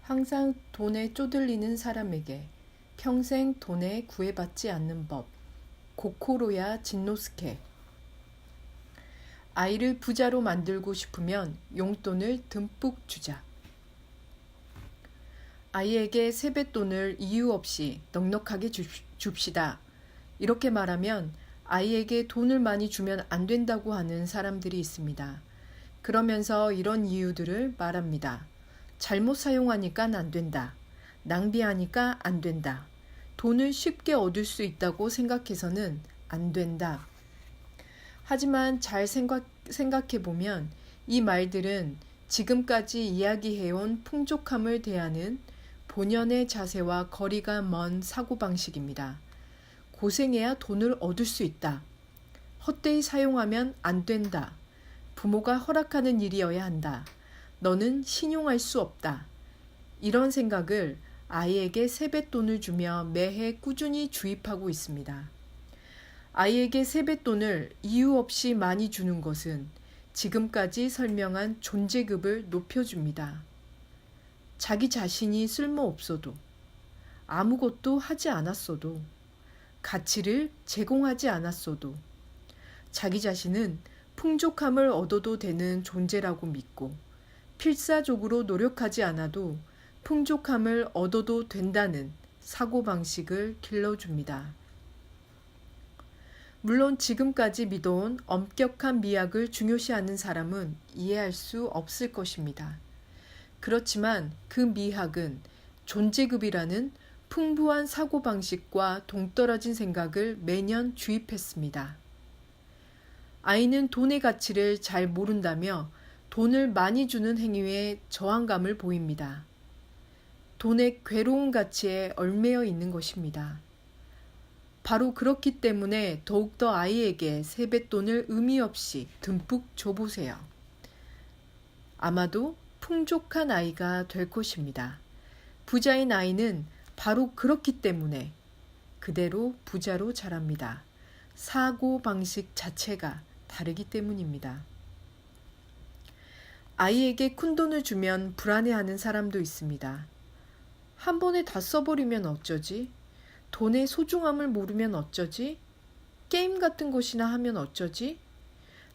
항상 돈에 쪼들리는 사람에게 평생 돈에 구애받지 않는 법. 고코로야 진노스케. 아이를 부자로 만들고 싶으면 용돈을 듬뿍 주자. 아이에게 세뱃돈을 이유 없이 넉넉하게 줍시다. 이렇게 말하면 아이에게 돈을 많이 주면 안 된다고 하는 사람들이 있습니다. 그러면서 이런 이유들을 말합니다. 잘못 사용하니까 안 된다. 낭비하니까 안 된다. 돈을 쉽게 얻을 수 있다고 생각해서는 안 된다. 하지만 잘 생각해보면 이 말들은 지금까지 이야기해온 풍족함을 대하는 본연의 자세와 거리가 먼 사고방식입니다. 고생해야 돈을 얻을 수 있다. 헛되이 사용하면 안 된다. 부모가 허락하는 일이어야 한다. 너는 신용할 수 없다. 이런 생각을 아이에게 세뱃돈을 주며 매해 꾸준히 주입하고 있습니다. 아이에게 세뱃돈을 이유 없이 많이 주는 것은 지금까지 설명한 존재급을 높여줍니다. 자기 자신이 쓸모없어도, 아무것도 하지 않았어도, 가치를 제공하지 않았어도, 자기 자신은 풍족함을 얻어도 되는 존재라고 믿고 필사적으로 노력하지 않아도 풍족함을 얻어도 된다는 사고방식을 길러줍니다. 물론 지금까지 믿어온 엄격한 미학을 중요시하는 사람은 이해할 수 없을 것입니다. 그렇지만 그 미학은 존재급이라는 풍부한 사고방식과 동떨어진 생각을 매년 주입했습니다. 아이는 돈의 가치를 잘 모른다며 돈을 많이 주는 행위에 저항감을 보입니다. 돈의 괴로운 가치에 얽매여 있는 것입니다. 바로 그렇기 때문에 더욱더 아이에게 세뱃돈을 의미 없이 듬뿍 줘보세요. 아마도 풍족한 아이가 될 것입니다. 부자인 아이는 바로 그렇기 때문에 그대로 부자로 자랍니다. 사고 방식 자체가 다르기 때문입니다. 아이에게 푼돈을 주면 불안해하는 사람도 있습니다. 한 번에 다 써버리면 어쩌지? 돈의 소중함을 모르면 어쩌지? 게임 같은 것이나 하면 어쩌지?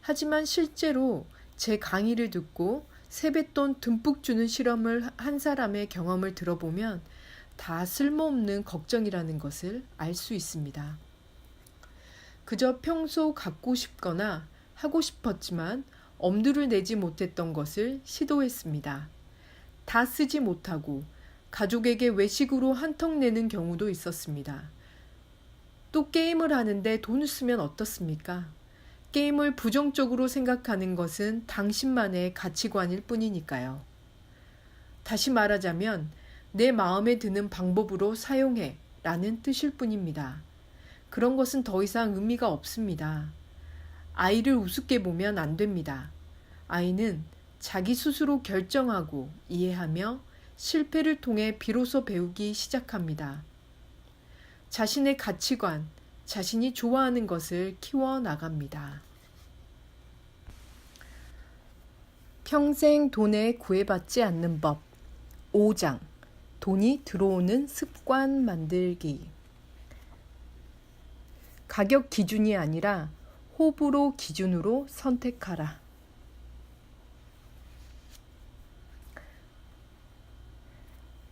하지만 실제로 제 강의를 듣고 세뱃돈 듬뿍 주는 실험을 한 사람의 경험을 들어보면 다 쓸모없는 걱정이라는 것을 알 수 있습니다. 그저 평소 갖고 싶거나 하고 싶었지만 엄두를 내지 못했던 것을 시도했습니다. 다 쓰지 못하고 가족에게 외식으로 한턱 내는 경우도 있었습니다. 또 게임을 하는데 돈을 쓰면 어떻습니까? 게임을 부정적으로 생각하는 것은 당신만의 가치관일 뿐이니까요. 다시 말하자면 내 마음에 드는 방법으로 사용해 라는 뜻일 뿐입니다. 그런 것은 더 이상 의미가 없습니다. 아이를 우습게 보면 안 됩니다. 아이는 자기 스스로 결정하고 이해하며 실패를 통해 비로소 배우기 시작합니다. 자신의 가치관, 자신이 좋아하는 것을 키워나갑니다. 평생 돈에 구애받지 않는 법 5장 돈이 들어오는 습관 만들기. 가격 기준이 아니라 호불호 기준으로 선택하라.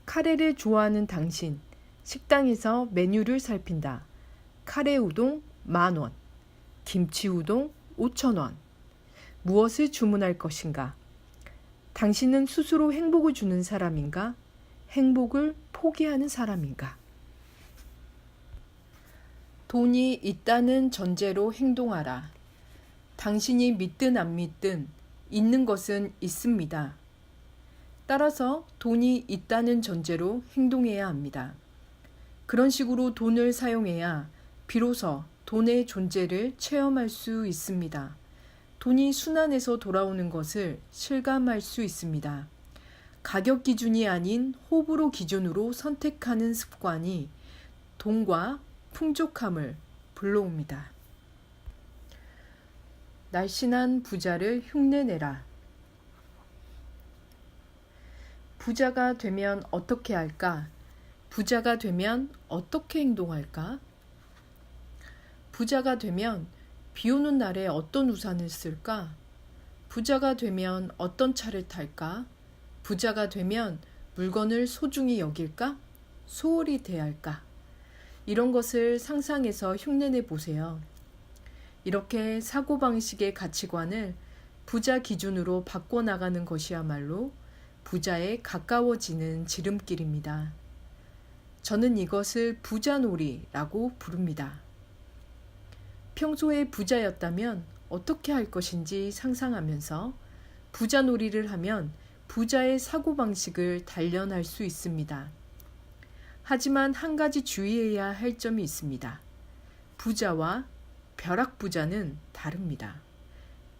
카레를 좋아하는 당신, 식당에서 메뉴를 살핀다. 카레 우동 10,000원, 김치 우동 5,000원. 무엇을 주문할 것인가? 당신은 스스로 행복을 주는 사람인가? 행복을 포기하는 사람인가? 돈이 있다는 전제로 행동하라. 당신이 믿든 안 믿든 있는 것은 있습니다. 따라서 돈이 있다는 전제로 행동해야 합니다. 그런 식으로 돈을 사용해야 비로소 돈의 존재를 체험할 수 있습니다. 돈이 순환해서 돌아오는 것을 실감할 수 있습니다. 가격 기준이 아닌 호불호 기준으로 선택하는 습관이 돈과 풍족함을 불러옵니다. 날씬한 부자를 흉내내라. 부자가 되면 어떻게 할까? 부자가 되면 어떻게 행동할까? 부자가 되면 비 오는 날에 어떤 우산을 쓸까? 부자가 되면 어떤 차를 탈까? 부자가 되면 물건을 소중히 여길까? 소홀히 대할까? 이런 것을 상상해서 흉내내 보세요. 이렇게 사고방식의 가치관을 부자 기준으로 바꿔나가는 것이야말로 부자에 가까워지는 지름길입니다. 저는 이것을 부자놀이라고 부릅니다. 평소에 부자였다면 어떻게 할 것인지 상상하면서 부자놀이를 하면 부자의 사고방식을 단련할 수 있습니다. 하지만 한 가지 주의해야 할 점이 있습니다. 부자와 벼락부자는 다릅니다.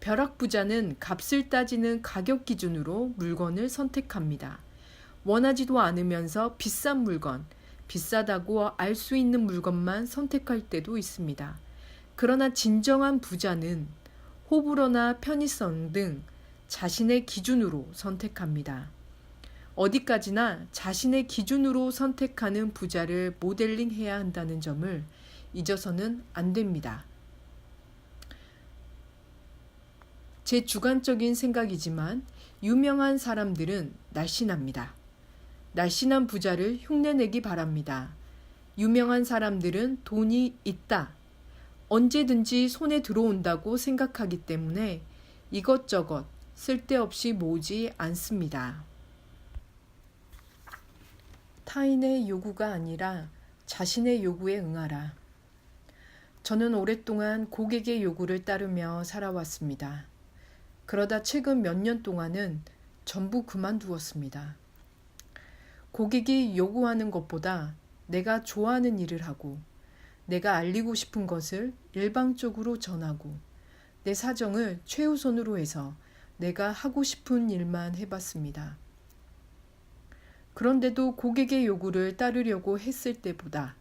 벼락부자는 값을 따지는 가격 기준으로 물건을 선택합니다. 원하지도 않으면서 비싼 물건, 비싸다고 알 수 있는 물건만 선택할 때도 있습니다. 그러나 진정한 부자는 호불호나 편의성 등 자신의 기준으로 선택합니다. 어디까지나 자신의 기준으로 선택하는 부자를 모델링해야 한다는 점을 잊어서는 안 됩니다. 제 주관적인 생각이지만 유명한 사람들은 날씬합니다. 날씬한 부자를 흉내내기 바랍니다. 유명한 사람들은 돈이 있다. 언제든지 손에 들어온다고 생각하기 때문에 이것저것 쓸데없이 모으지 않습니다. 타인의 요구가 아니라 자신의 요구에 응하라. 저는 오랫동안 고객의 요구를 따르며 살아왔습니다. 그러다 최근 몇 년 동안은 전부 그만두었습니다. 고객이 요구하는 것보다 내가 좋아하는 일을 하고 내가 알리고 싶은 것을 일방적으로 전하고 내 사정을 최우선으로 해서 내가 하고 싶은 일만 해봤습니다. 그런데도 고객의 요구를 따르려고 했을 때보다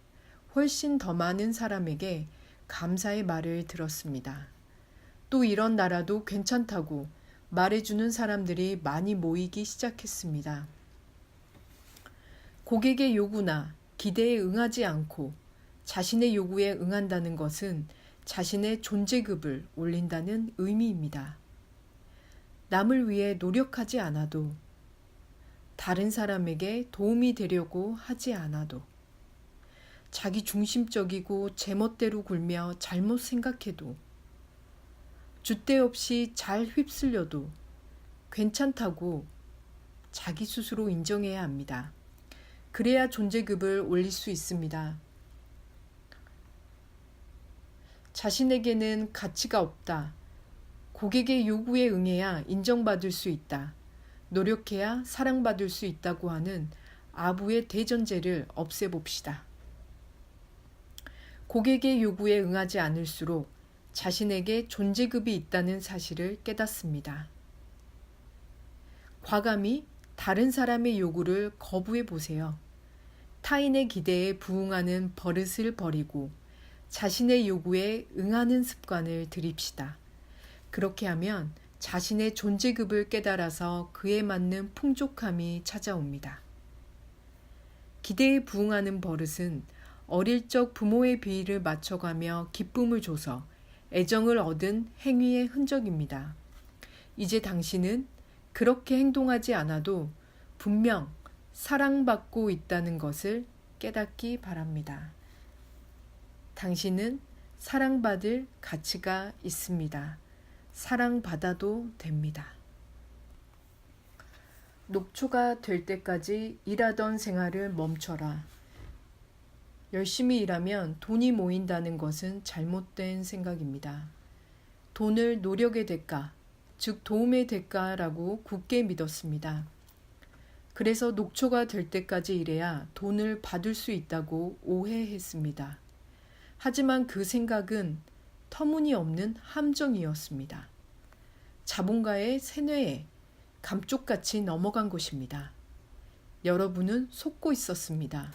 훨씬 더 많은 사람에게 감사의 말을 들었습니다. 또 이런 나라도 괜찮다고 말해주는 사람들이 많이 모이기 시작했습니다. 고객의 요구나 기대에 응하지 않고 자신의 요구에 응한다는 것은 자신의 존재급을 올린다는 의미입니다. 남을 위해 노력하지 않아도, 다른 사람에게 도움이 되려고 하지 않아도, 자기 중심적이고 제멋대로 굴며 잘못 생각해도, 줏대 없이 잘 휩쓸려도 괜찮다고 자기 스스로 인정해야 합니다. 그래야 존재급을 올릴 수 있습니다. 자신에게는 가치가 없다. 고객의 요구에 응해야 인정받을 수 있다. 노력해야 사랑받을 수 있다고 하는 아부의 대전제를 없애봅시다. 고객의 요구에 응하지 않을수록 자신에게 존재급이 있다는 사실을 깨닫습니다. 과감히 다른 사람의 요구를 거부해 보세요. 타인의 기대에 부응하는 버릇을 버리고 자신의 요구에 응하는 습관을 들입시다. 그렇게 하면 자신의 존재급을 깨달아서 그에 맞는 풍족함이 찾아옵니다. 기대에 부응하는 버릇은 어릴 적 부모의 비위를 맞춰가며 기쁨을 줘서 애정을 얻은 행위의 흔적입니다. 이제 당신은 그렇게 행동하지 않아도 분명 사랑받고 있다는 것을 깨닫기 바랍니다. 당신은 사랑받을 가치가 있습니다. 사랑받아도 됩니다. 녹초가 될 때까지 일하던 생활을 멈춰라. 열심히 일하면 돈이 모인다는 것은 잘못된 생각입니다. 돈을 노력의 대가, 즉 도움의 대가라고 굳게 믿었습니다. 그래서 녹초가 될 때까지 일해야 돈을 받을 수 있다고 오해했습니다. 하지만 그 생각은 터무니없는 함정이었습니다. 자본가의 세뇌에 감쪽같이 넘어간 것입니다. 여러분은 속고 있었습니다.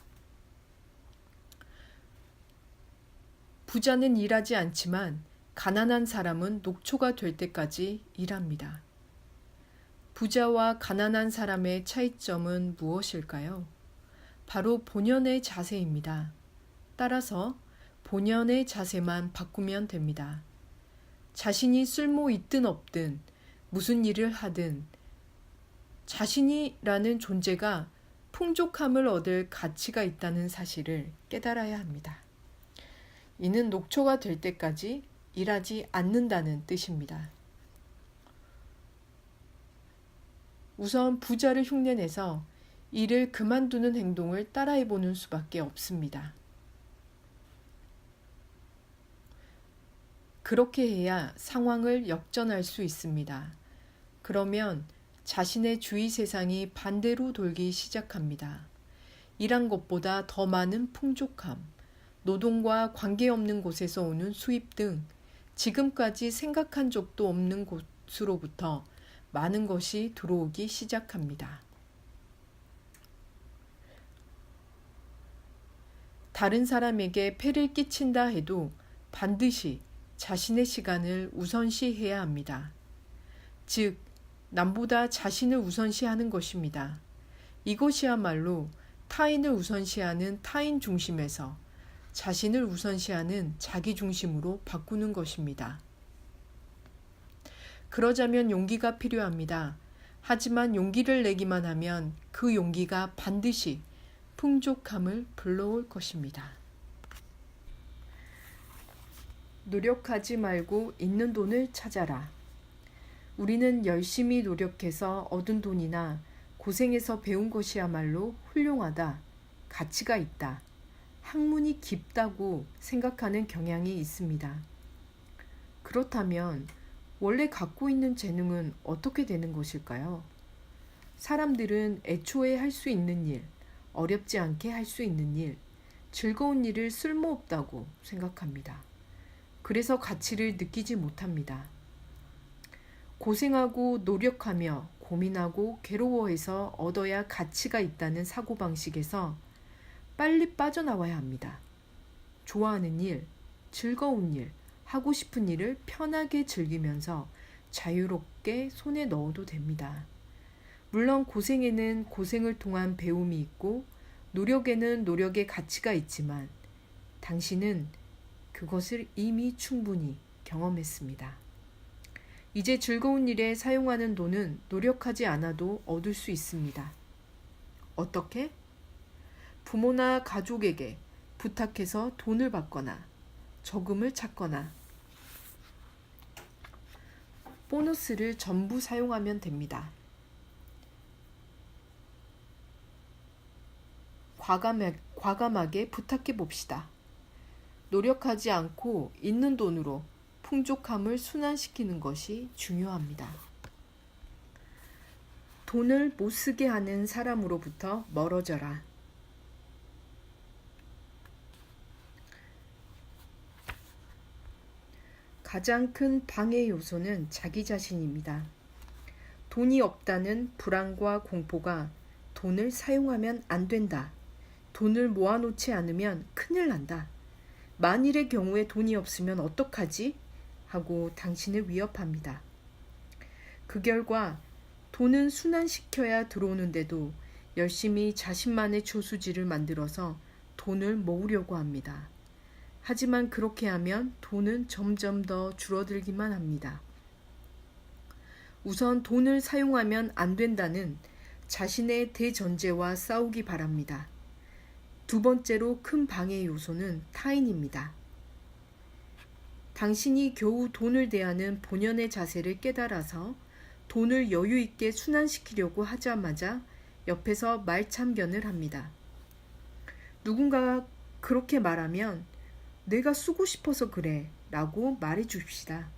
부자는 일하지 않지만 가난한 사람은 녹초가 될 때까지 일합니다. 부자와 가난한 사람의 차이점은 무엇일까요? 바로 본연의 자세입니다. 따라서 본연의 자세만 바꾸면 됩니다. 자신이 쓸모 있든 없든 무슨 일을 하든 자신이라는 존재가 풍족함을 얻을 가치가 있다는 사실을 깨달아야 합니다. 이는 녹초가 될 때까지 일하지 않는다는 뜻입니다. 우선 부자를 흉내내서 일을 그만두는 행동을 따라해보는 수밖에 없습니다. 그렇게 해야 상황을 역전할 수 있습니다. 그러면 자신의 주위 세상이 반대로 돌기 시작합니다. 일한 것보다 더 많은 풍족함, 노동과 관계없는 곳에서 오는 수입 등 지금까지 생각한 적도 없는 곳으로부터 많은 것이 들어오기 시작합니다. 다른 사람에게 폐를 끼친다 해도 반드시 자신의 시간을 우선시해야 합니다. 즉, 남보다 자신을 우선시하는 것입니다. 이것이야말로 타인을 우선시하는 타인 중심에서 자신을 우선시하는 자기 중심으로 바꾸는 것입니다. 그러자면 용기가 필요합니다. 하지만 용기를 내기만 하면 그 용기가 반드시 풍족함을 불러올 것입니다. 노력하지 말고 있는 돈을 찾아라. 우리는 열심히 노력해서 얻은 돈이나 고생해서 배운 것이야말로 훌륭하다, 가치가 있다, 학문이 깊다고 생각하는 경향이 있습니다. 그렇다면 원래 갖고 있는 재능은 어떻게 되는 것일까요? 사람들은 애초에 할 수 있는 일, 어렵지 않게 할 수 있는 일, 즐거운 일을 쓸모없다고 생각합니다. 그래서 가치를 느끼지 못합니다. 고생하고 노력하며 고민하고 괴로워해서 얻어야 가치가 있다는 사고방식에서 빨리 빠져나와야 합니다. 좋아하는 일, 즐거운 일, 하고 싶은 일을 편하게 즐기면서 자유롭게 손에 넣어도 됩니다. 물론 고생에는 고생을 통한 배움이 있고 노력에는 노력의 가치가 있지만 당신은 그것을 이미 충분히 경험했습니다. 이제 즐거운 일에 사용하는 돈은 노력하지 않아도 얻을 수 있습니다. 어떻게? 부모나 가족에게 부탁해서 돈을 받거나 저금을 찾거나 보너스를 전부 사용하면 됩니다. 과감하게 부탁해 봅시다. 노력하지 않고 있는 돈으로 풍족함을 순환시키는 것이 중요합니다. 돈을 못 쓰게 하는 사람으로부터 멀어져라. 가장 큰 방해 요소는 자기 자신입니다. 돈이 없다는 불안과 공포가 돈을 사용하면 안 된다. 돈을 모아놓지 않으면 큰일 난다. 만일의 경우에 돈이 없으면 어떡하지? 하고 당신을 위협합니다. 그 결과 돈은 순환시켜야 들어오는데도 열심히 자신만의 저수지를 만들어서 돈을 모으려고 합니다. 하지만 그렇게 하면 돈은 점점 더 줄어들기만 합니다. 우선 돈을 사용하면 안 된다는 자신의 대전제와 싸우기 바랍니다. 두 번째로 큰 방해 요소는 타인입니다. 당신이 겨우 돈을 대하는 본연의 자세를 깨달아서 돈을 여유 있게 순환시키려고 하자마자 옆에서 말참견을 합니다. 누군가가 그렇게 말하면 내가 쓰고 싶어서 그래 라고 말해 줍시다.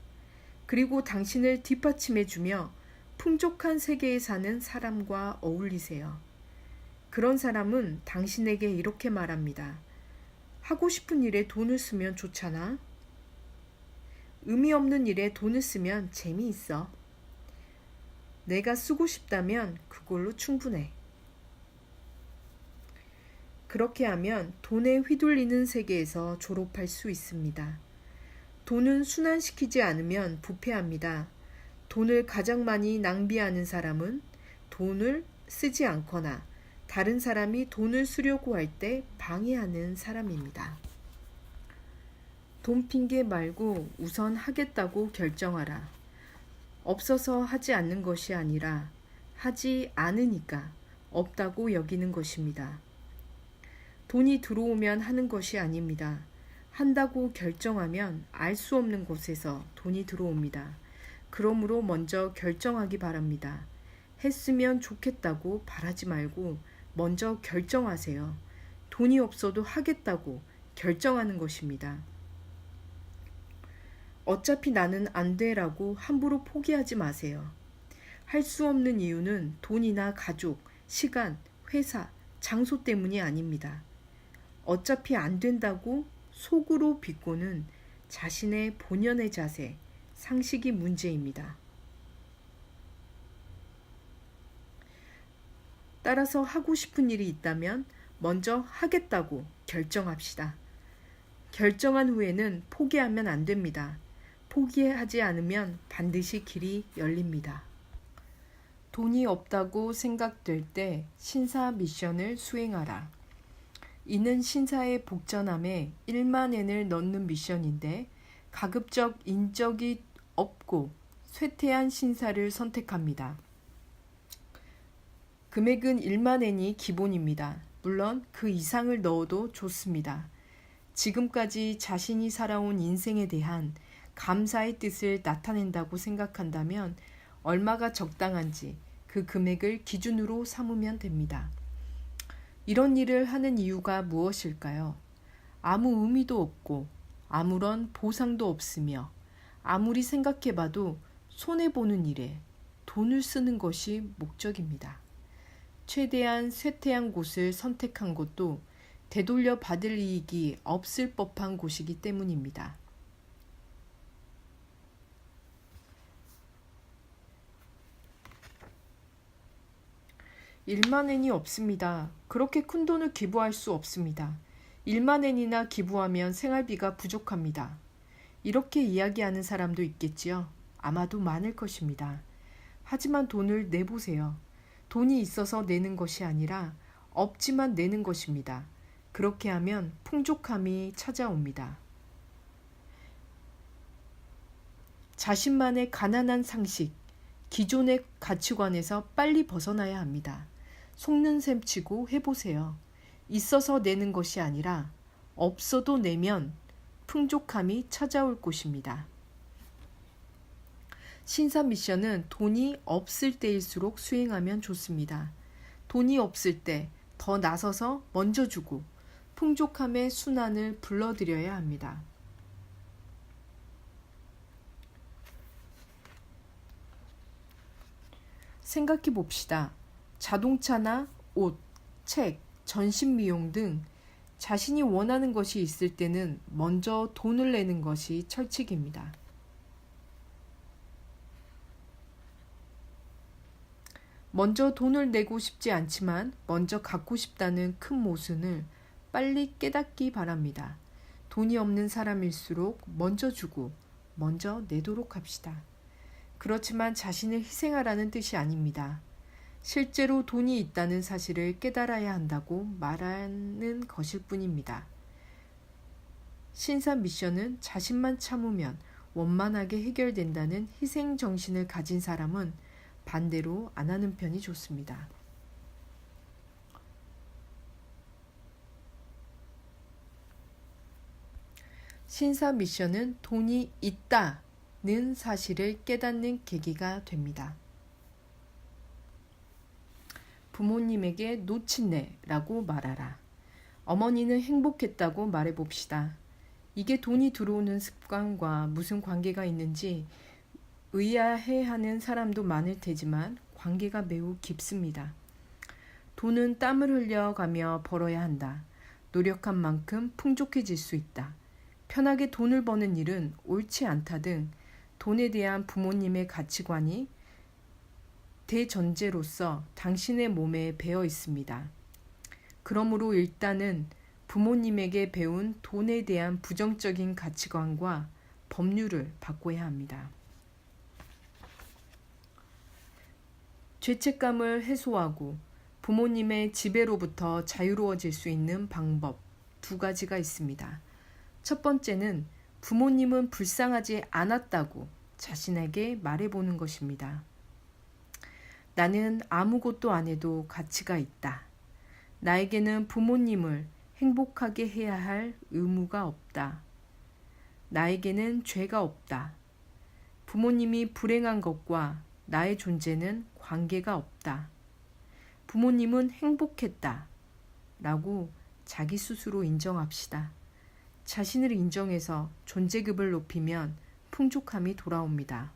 그리고 당신을 뒷받침해 주며 풍족한 세계에 사는 사람과 어울리세요. 그런 사람은 당신에게 이렇게 말합니다. 하고 싶은 일에 돈을 쓰면 좋잖아. 의미 없는 일에 돈을 쓰면 재미있어. 내가 쓰고 싶다면 그걸로 충분해. 그렇게 하면 돈에 휘둘리는 세계에서 졸업할 수 있습니다. 돈은 순환시키지 않으면 부패합니다. 돈을 가장 많이 낭비하는 사람은 돈을 쓰지 않거나 다른 사람이 돈을 쓰려고 할 때 방해하는 사람입니다. 돈 핑계 말고 우선 하겠다고 결정하라. 없어서 하지 않는 것이 아니라 하지 않으니까 없다고 여기는 것입니다. 돈이 들어오면 하는 것이 아닙니다. 한다고 결정하면 알 수 없는 곳에서 돈이 들어옵니다. 그러므로 먼저 결정하기 바랍니다. 했으면 좋겠다고 바라지 말고 먼저 결정하세요. 돈이 없어도 하겠다고 결정하는 것입니다. 어차피 나는 안 돼라고 함부로 포기하지 마세요. 할 수 없는 이유는 돈이나 가족, 시간, 회사, 장소 때문이 아닙니다. 어차피 안 된다고 속으로 비꼬는 자신의 본연의 자세, 상식이 문제입니다. 따라서 하고 싶은 일이 있다면 먼저 하겠다고 결정합시다. 결정한 후에는 포기하면 안 됩니다. 포기하지 않으면 반드시 길이 열립니다. 돈이 없다고 생각될 때 신사 미션을 수행하라. 이는 신사의 복전함에 1만엔을 넣는 미션인데 가급적 인적이 없고 쇠퇴한 신사를 선택합니다. 금액은 1만엔이 기본입니다. 물론 그 이상을 넣어도 좋습니다. 지금까지 자신이 살아온 인생에 대한 감사의 뜻을 나타낸다고 생각한다면 얼마가 적당한지 그 금액을 기준으로 삼으면 됩니다. 이런 일을 하는 이유가 무엇일까요? 아무 의미도 없고 아무런 보상도 없으며 아무리 생각해봐도 손해보는 일에 돈을 쓰는 것이 목적입니다. 최대한 쇠퇴한 곳을 선택한 것도 되돌려 받을 이익이 없을 법한 곳이기 때문입니다. (1만엔이) 없습니다. 그렇게 큰 돈을 기부할 수 없습니다. 1만엔이나 기부하면 생활비가 부족합니다. 이렇게 이야기하는 사람도 있겠지요. 아마도 많을 것입니다. 하지만 돈을 내보세요. 돈이 있어서 내는 것이 아니라 없지만 내는 것입니다. 그렇게 하면 풍족함이 찾아옵니다. 자신만의 가난한 상식, 기존의 가치관에서 빨리 벗어나야 합니다. 속는 셈 치고 해보세요. 있어서 내는 것이 아니라 없어도 내면 풍족함이 찾아올 것입니다. 신사 미션은 돈이 없을 때일수록 수행하면 좋습니다. 돈이 없을 때 더 나서서 먼저 주고 풍족함의 순환을 불러들여야 합니다. 생각해 봅시다. 자동차나 옷, 책, 전신미용 등 자신이 원하는 것이 있을 때는 먼저 돈을 내는 것이 철칙입니다. 먼저 돈을 내고 싶지 않지만 먼저 갖고 싶다는 큰 모순을 빨리 깨닫기 바랍니다. 돈이 없는 사람일수록 먼저 주고 먼저 내도록 합시다. 그렇지만 자신을 희생하라는 뜻이 아닙니다. 실제로 돈이 있다는 사실을 깨달아야 한다고 말하는 것일 뿐입니다. 신사 미션은 자신만 참으면 원만하게 해결된다는 희생 정신을 가진 사람은 반대로 안 하는 편이 좋습니다. 신사 미션은 돈이 있다는 사실을 깨닫는 계기가 됩니다. 부모님에게 놓친네라고 말하라. 어머니는 행복했다고 말해봅시다. 이게 돈이 들어오는 습관과 무슨 관계가 있는지 의아해하는 사람도 많을 테지만 관계가 매우 깊습니다. 돈은 땀을 흘려가며 벌어야 한다. 노력한 만큼 풍족해질 수 있다. 편하게 돈을 버는 일은 옳지 않다 등 돈에 대한 부모님의 가치관이 대전제로서 당신의 몸에 배어 있습니다. 그러므로 일단은 부모님에게 배운 돈에 대한 부정적인 가치관과 법률을 바꿔야 합니다. 죄책감을 해소하고 부모님의 지배로부터 자유로워질 수 있는 방법 두 가지가 있습니다. 첫 번째는 부모님은 불쌍하지 않았다고 자신에게 말해보는 것입니다. 나는 아무것도 안 해도 가치가 있다. 나에게는 부모님을 행복하게 해야 할 의무가 없다. 나에게는 죄가 없다. 부모님이 불행한 것과 나의 존재는 관계가 없다. 부모님은 행복했다. 라고 자기 스스로 인정합시다. 자신을 인정해서 존재급을 높이면 풍족함이 돌아옵니다.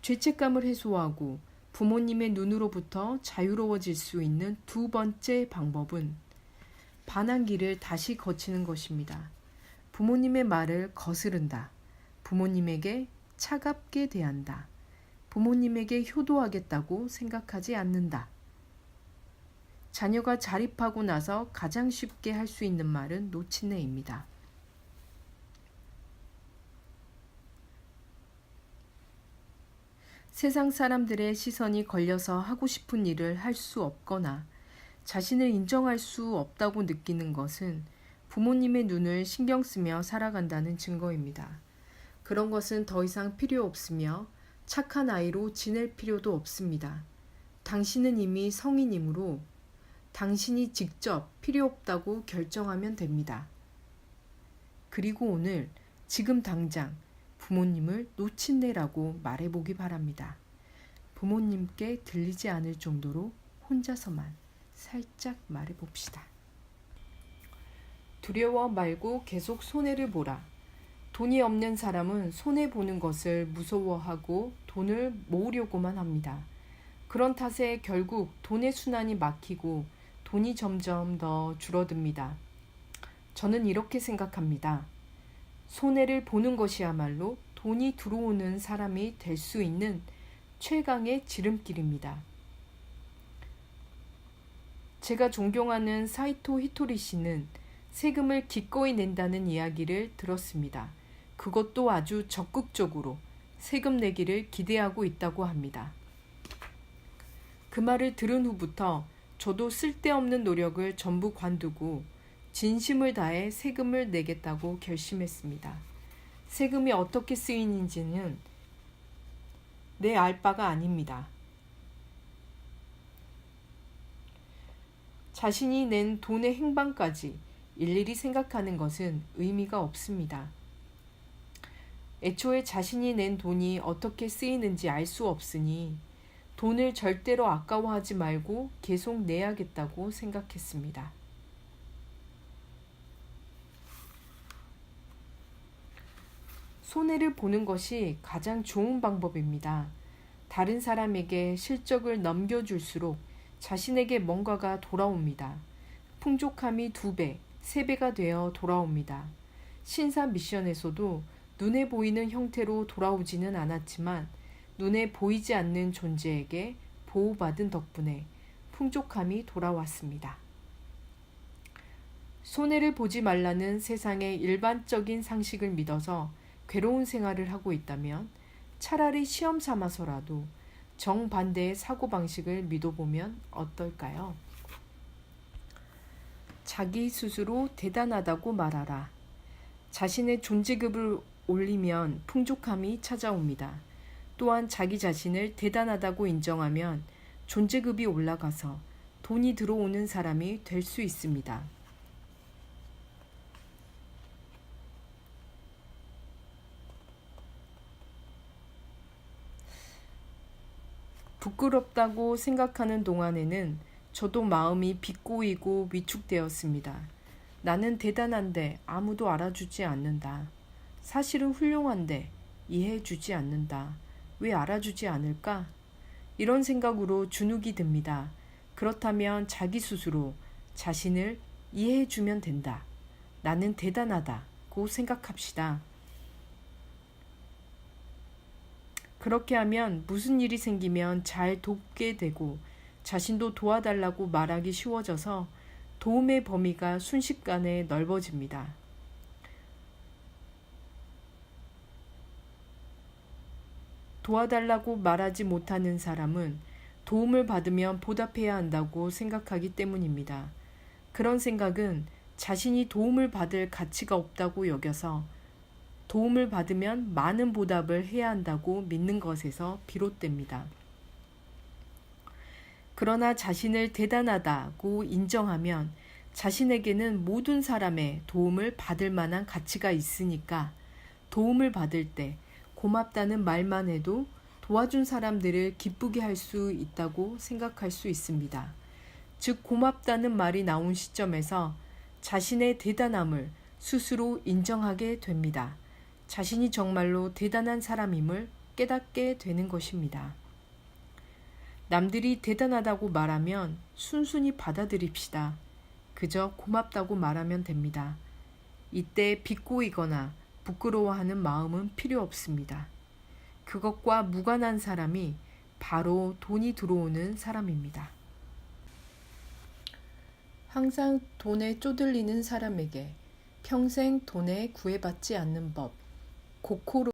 죄책감을 해소하고 부모님의 눈으로부터 자유로워질 수 있는 두 번째 방법은 반항기를 다시 거치는 것입니다. 부모님의 말을 거스른다. 부모님에게 차갑게 대한다. 부모님에게 효도하겠다고 생각하지 않는다. 자녀가 자립하고 나서 가장 쉽게 할 수 있는 말은 노친네입니다. 세상 사람들의 시선이 걸려서 하고 싶은 일을 할 수 없거나 자신을 인정할 수 없다고 느끼는 것은 부모님의 눈을 신경 쓰며 살아간다는 증거입니다. 그런 것은 더 이상 필요 없으며 착한 아이로 지낼 필요도 없습니다. 당신은 이미 성인이므로 당신이 직접 필요 없다고 결정하면 됩니다. 그리고 오늘 지금 당장 부모님을 노친네라고 말해보기 바랍니다. 부모님께 들리지 않을 정도로 혼자서만 살짝 말해봅시다. 두려워 말고 계속 손해를 보라. 돈이 없는 사람은 손해보는 것을 무서워하고 돈을 모으려고만 합니다. 그런 탓에 결국 돈의 순환이 막히고 돈이 점점 더 줄어듭니다. 저는 이렇게 생각합니다. 손해를 보는 것이야말로 돈이 들어오는 사람이 될 수 있는 최강의 지름길입니다. 제가 존경하는 사이토 히토리 씨는 세금을 기꺼이 낸다는 이야기를 들었습니다. 그것도 아주 적극적으로 세금 내기를 기대하고 있다고 합니다. 그 말을 들은 후부터 저도 쓸데없는 노력을 전부 관두고 진심을 다해 세금을 내겠다고 결심했습니다. 세금이 어떻게 쓰이는지는 내 알 바가 아닙니다. 자신이 낸 돈의 행방까지 일일이 생각하는 것은 의미가 없습니다. 애초에 자신이 낸 돈이 어떻게 쓰이는지 알 수 없으니 돈을 절대로 아까워하지 말고 계속 내야겠다고 생각했습니다. 손해를 보는 것이 가장 좋은 방법입니다. 다른 사람에게 실적을 넘겨줄수록 자신에게 뭔가가 돌아옵니다. 풍족함이 2배, 3배가 되어 돌아옵니다. 신사 미션에서도 눈에 보이는 형태로 돌아오지는 않았지만 눈에 보이지 않는 존재에게 보호받은 덕분에 풍족함이 돌아왔습니다. 손해를 보지 말라는 세상의 일반적인 상식을 믿어서 괴로운 생활을 하고 있다면 차라리 시험 삼아서라도 정반대의 사고방식을 믿어보면 어떨까요? 자기 스스로 대단하다고 말하라. 자신의 존재급을 올리면 풍족함이 찾아옵니다. 또한 자기 자신을 대단하다고 인정하면 존재급이 올라가서 돈이 들어오는 사람이 될 수 있습니다. 부끄럽다고 생각하는 동안에는 저도 마음이 비꼬이고 위축되었습니다. 나는 대단한데 아무도 알아주지 않는다. 사실은 훌륭한데 이해해주지 않는다. 왜 알아주지 않을까? 이런 생각으로 주눅이 듭니다. 그렇다면 자기 스스로 자신을 이해해주면 된다. 나는 대단하다고 생각합시다. 그렇게 하면 무슨 일이 생기면 잘 돕게 되고 자신도 도와달라고 말하기 쉬워져서 도움의 범위가 순식간에 넓어집니다. 도와달라고 말하지 못하는 사람은 도움을 받으면 보답해야 한다고 생각하기 때문입니다. 그런 생각은 자신이 도움을 받을 가치가 없다고 여겨서 도움을 받으면 많은 보답을 해야 한다고 믿는 것에서 비롯됩니다. 그러나 자신을 대단하다고 인정하면 자신에게는 모든 사람의 도움을 받을 만한 가치가 있으니까 도움을 받을 때 고맙다는 말만 해도 도와준 사람들을 기쁘게 할 수 있다고 생각할 수 있습니다. 즉, 고맙다는 말이 나온 시점에서 자신의 대단함을 스스로 인정하게 됩니다. 자신이 정말로 대단한 사람임을 깨닫게 되는 것입니다. 남들이 대단하다고 말하면 순순히 받아들입시다. 그저 고맙다고 말하면 됩니다. 이때 비꼬이거나 부끄러워하는 마음은 필요 없습니다. 그것과 무관한 사람이 바로 돈이 들어오는 사람입니다. 항상 돈에 쪼들리는 사람에게 평생 돈에 구애받지 않는 법. 고코로